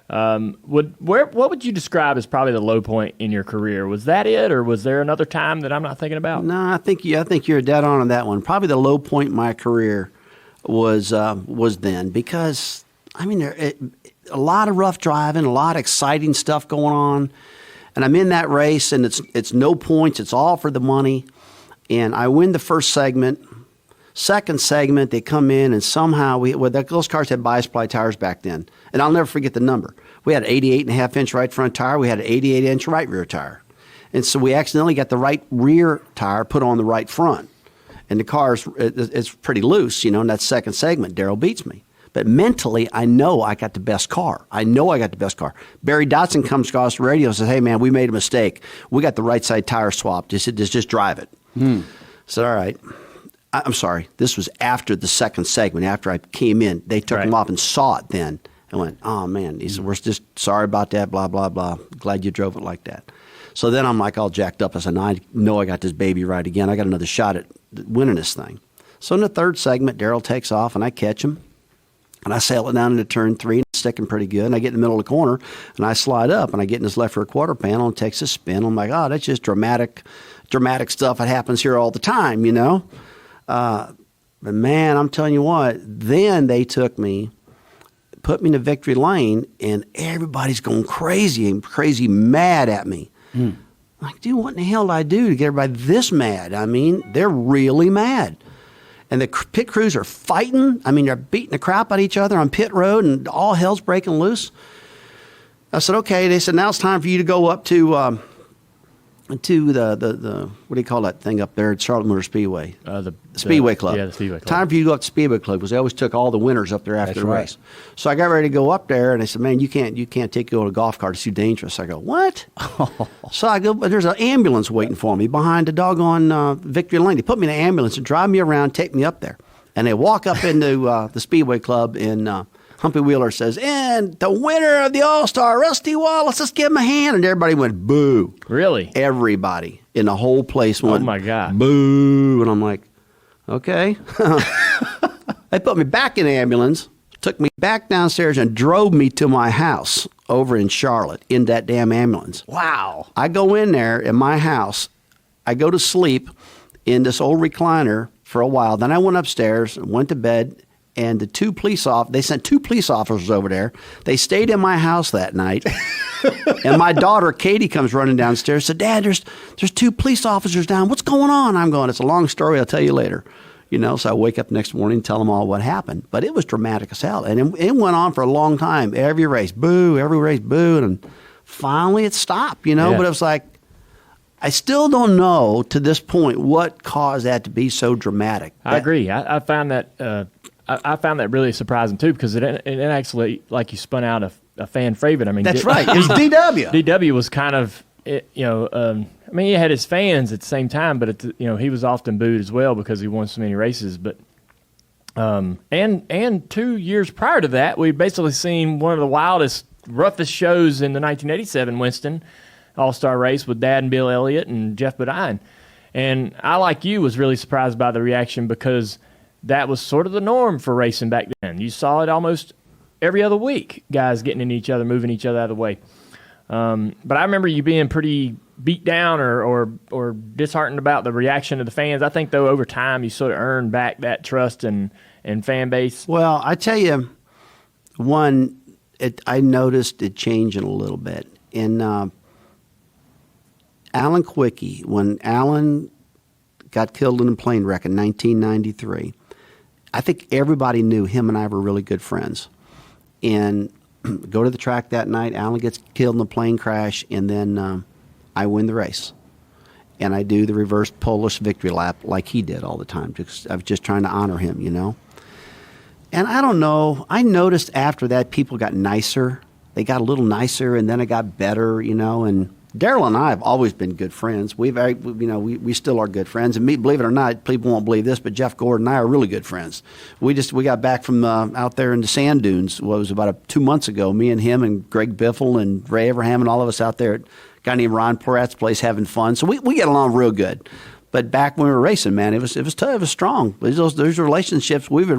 What would you describe as probably the low point in your career? Was that it, or was there another time that I'm not thinking about? No, I think you're dead on that one. Probably the low point in my career was then, because I mean a lot of rough driving, a lot of exciting stuff going on, and I'm in that race, and it's no points, it's all for the money, and I win the first segment. Second segment, they come in, and somehow those cars had bi-supply tires back then, and I'll never forget the number. We had an 88.5-inch right front tire. We had an 88-inch right rear tire, and so we accidentally got the right rear tire put on the right front, and the car's it's pretty loose, in that second segment. Darrell beats me, but mentally, I know I got the best car. Barry Dotson comes across the radio and says, "Hey man, we made a mistake. We got the right side tire swapped. Just drive it." I said, "All right." I'm sorry, this was after the second segment, after I came in. They took them off and saw it then. I went, "Oh, man." He said, "We're just sorry about that, blah, blah, blah. Glad you drove it like that." So then I'm like all jacked up. I said, "I know I got this baby right again. I got another shot at winning this thing." So in the third segment, Darrell takes off, and I catch him. And I sail it down into turn 3, and it's sticking pretty good. And I get in the middle of the corner, and I slide up, and I get in this left rear quarter panel and takes a spin. I'm like, "Oh, that's just dramatic stuff that happens here all the time, But man, I'm telling you what, then they took me, put me in the victory lane, and everybody's going crazy mad at me. I'm like, dude, what in the hell did I do to get everybody this mad? I mean, they're really mad. And the pit crews are fighting. I mean, they're beating the crap out of each other on pit road, and all hell's breaking loose. I said, okay. They said, now it's time for you to go up to the what do you call that thing up there at Charlotte Motor Speedway? The Speedway Club. Yeah, the Speedway Club. Time for you to go up to Speedway Club, because they always took all the winners up there after the race. So I got ready to go up there, and they said, "Man, you can't take you on a golf cart. It's too dangerous." I go, "What?" So I go, but there's an ambulance waiting for me behind the doggone Victory Lane. They put me in an ambulance and drive me around, take me up there, and they walk up into the Speedway Club, and Humpy Wheeler says, "And the winner of the All-Star, Rusty Wallace, let's give him a hand." And everybody went, boo. Really? Everybody in the whole place went, "Oh, my God." Boo. And I'm like, okay. They put me back in the ambulance, took me back downstairs, and drove me to my house over in Charlotte in that damn ambulance. Wow. I go in there in my house. I go to sleep in this old recliner for a while. Then I went upstairs and went to bed. And they sent 2 police officers over there. They stayed in my house that night. And my daughter, Katie, comes running downstairs, said, "Dad, there's 2 police officers down. What's going on?" I'm going, "It's a long story. I'll tell you later." So I wake up next morning and tell them all what happened. But it was dramatic as hell. And it went on for a long time. Every race, boo. Every race, boo. And finally it stopped, But it was like, I still don't know to this point what caused that to be so dramatic. I agree. I found that... I found that really surprising too, because it actually, like, you spun out a fan favorite. I mean, that's right. It was DW. DW was kind of, I mean, he had his fans at the same time, but he was often booed as well because he won so many races. But and 2 years prior to that, we basically seen one of the wildest, roughest shows in the 1987 Winston All-Star race with Dad and Bill Elliott and Jeff Bodine. And I, like you, was really surprised by the reaction, because that was sort of the norm for racing back then. You saw it almost every other week, guys getting in each other, moving each other out of the way. But I remember you being pretty beat down or disheartened about the reaction of the fans. I think, though, over time you sort of earned back that trust and fan base. Well, I tell you, I noticed it changing a little bit. In Alan Quickie, when Alan got killed in a plane wreck in 1993, I think everybody knew him and I were really good friends. And go to the track that night, Alan gets killed in a plane crash, and then I win the race. And I do the reverse Polish victory lap like he did all the time. I was just trying to honor him, And I don't know, I noticed after that people got nicer. They got a little nicer, and then it got better, and Darrell and I have always been good friends. We still are good friends. And believe it or not, people won't believe this, but Jeff Gordon and I are really good friends. We got back from out there in the sand dunes. Well, it was about 2 months ago. Me and him and Greg Biffle and Ray Abraham and all of us out there at a guy named Ron Porat's place having fun. So we get along real good. But back when we were racing, man, it was tough. It was strong. Those relationships we've